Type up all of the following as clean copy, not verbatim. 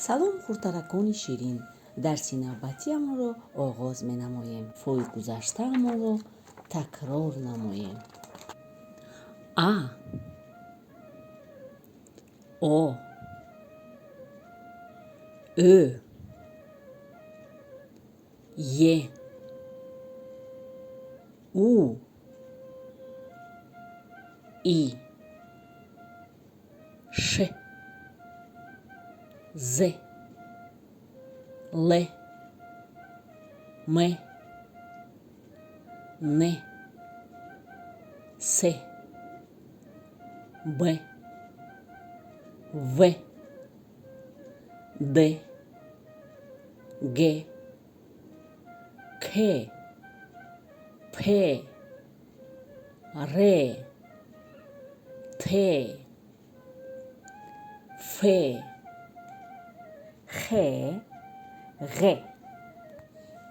салом хурдтаракони ширин, дарси навбатиамонро оғоз менамоем. Фои гузаштаамонро такрор намоем. А, о, ө, е, у, и, ш, з, л, м, н, с, б, в, д, г, к, п, р, т, ф, х, غ.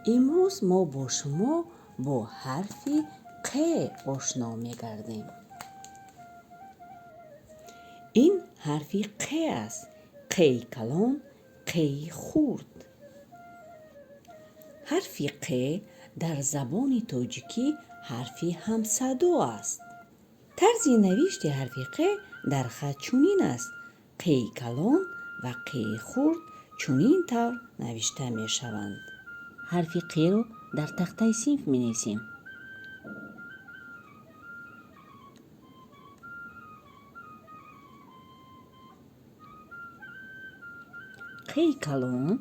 امروز ما با شما با حرف ق آشنا می‌گردیم. این حرف ق است. قی کلان، قی خورد. حرف ق در زبان تاجیکی حرف همصدا است. طرز نوشت حرف ق در خط چنین است: قی کلان و قی خورد چنین طور نوشته می شوند. حرف ق رو در تخته صنف می نویسیم. قی کلان،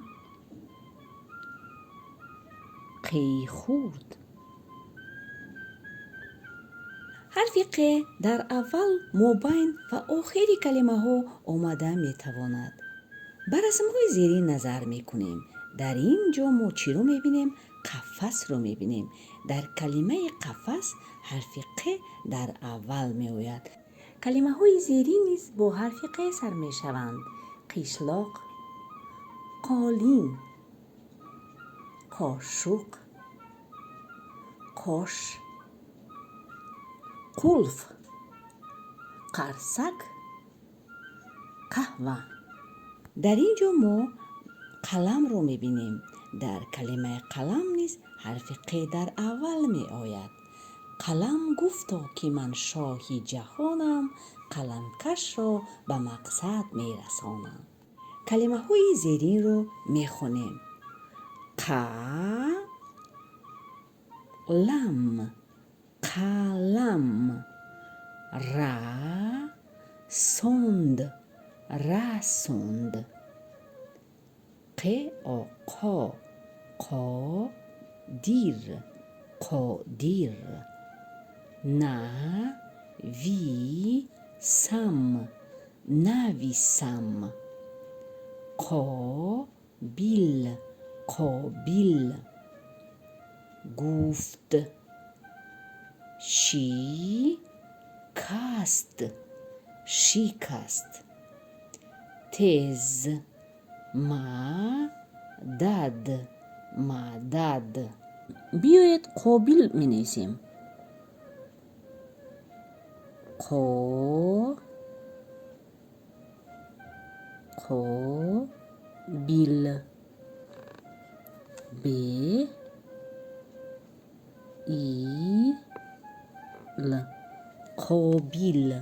قی خورد. حرف ق در اول، مابین و آخر کلمه ها آمده می تواند. بر رسم های زیرین نظر می کنیم. در اینجا ما چی رو می بینیم؟ قفس رو می بینیم. در کلمه قفس حرف ق در اول می آید. کلمه های زیرین نیز با حرف ق سر می شوند: قشلاق، قالین، قاشق، قاش، قلف، قرصک، قهوه. در اینجا ما قلم رو میبینیم. در کلمه قلم نیز حرف ق در اول می آید. قلم گفتا که من شاه جهانم، قلم کش را به مقصد می رسانم. کلمه های زیرین رو می خونیم: لم، قلم، سند، رسوند. قا، قادیر، قادیر. نویسم، نویسم. قابل، قابل. گفت، شکست، شکست. تز، مدد، مدد. بیایید قابل می نویسیم: قابل، ب، ایل، قابل.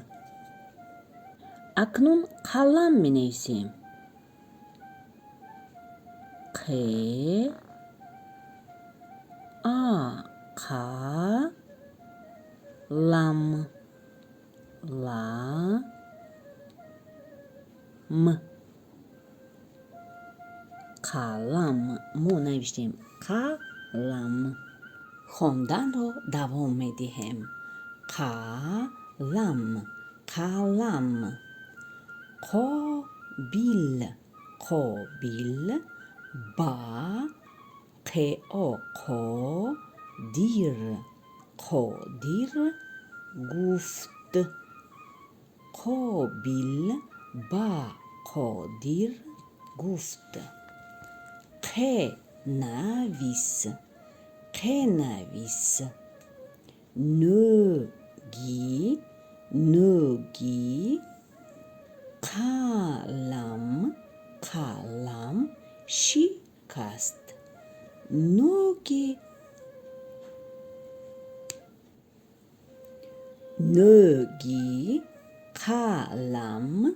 اکنون قلم می نویسیم: ق، لم، قلم. ما نوشتیم قلم. خواندن را دوام می دهیم: قلم، قلم. قابل، قابل. قادیر، قادیر. گفت، قابل، قادیر. گفت. نویس، نویس. نوگی، نوگی. قلم، قلم شکست. نوگی قلم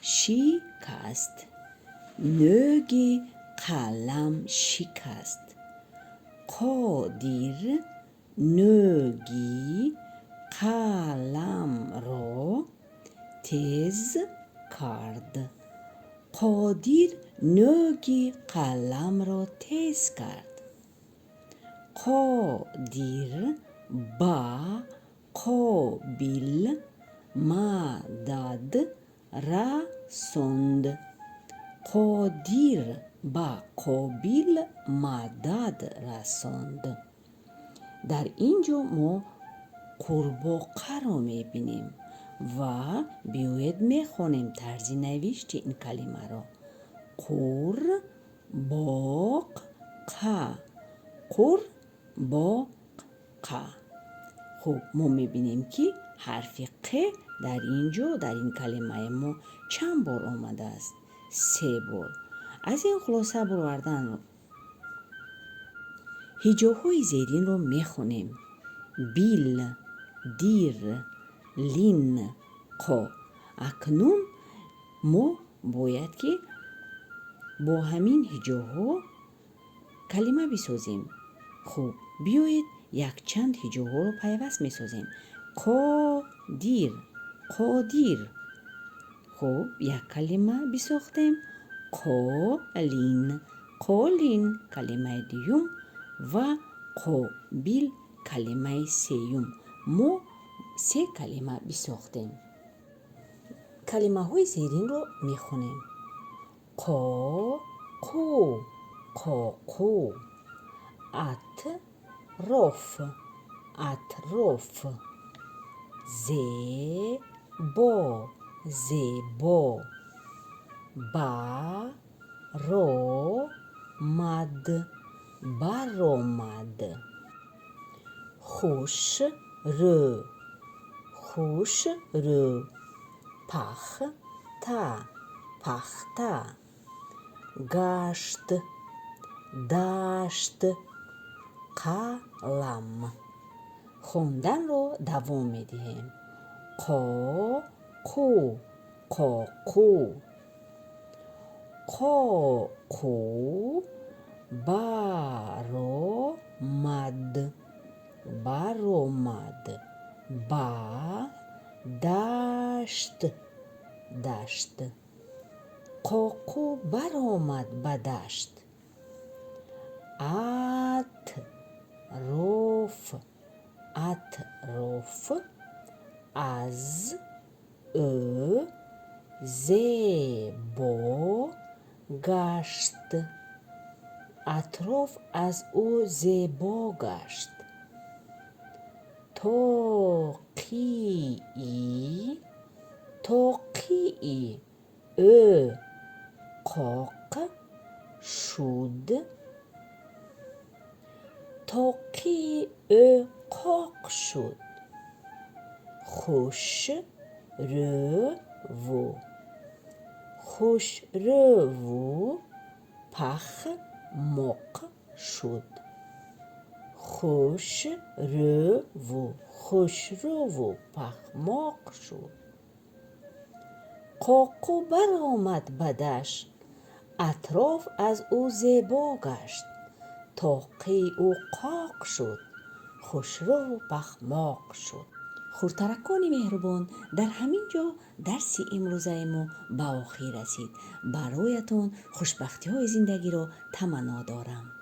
شکست. نوگی قلم شکست. قادر نوگی قلم را تیز کرد. قادر نوگی قلم را تیز کرد. قادر با قابل مدد رساند. قادر با قابل مدد رساند. در اینجا ما قورباغه رو میبینیم و بیایید میخونیم طرز نوشت این کلمه را. قورباغه. قورباغه. خب ما میبینیم که حرف ق در اینجا در این کلمه ما چند بار آمده است؟ 3 بار. از این خلاصه بردن هجاهای زیرین رو میخونیم. بیل، دیر، لین، قا. اکنون ما باید که با همین هجاها کلمه بسازیم. خب بیایید یک چند هجاها رو پیوست میسازیم. قادر. قادر. خب یک کلمه بساختیم. قالین. قالین کلمه دیوم و قابل کلمه سیوم. ما 3 کلمه بساختیم. کلمه های زیرین رو میخونیم. قاقو. قاقو. اطراف. اطراف. زیبا. زیبا. برآمد. برآمد. خوش رو. خوش رو. پخته. پخته. گشت. دشت. قلم. خوندن رو دوام میدهیم. قاقو. قاقو. قاقو برآمد. برآمد. دشت. دشت. قاقو برآمد به دشت. اطراف. اطراف. از او زیبا گشت. اطراف از او زیبا گشت. تاقی. تاقی او قاق شد. تاقی او قاق شد. خوش رو. خوش رو پخماق شد. خوش رو. خوش رو پخماق شد. قاقو برآمد به دشت. اطراف از او زیبا گشت. تاقی او قاق شد. خوشرو پخماق شد. خورترکان مهربان، در همین جا درس امروزه ما به آخر رسید. برایتان خوشبختی های زندگی را تمنا دارم.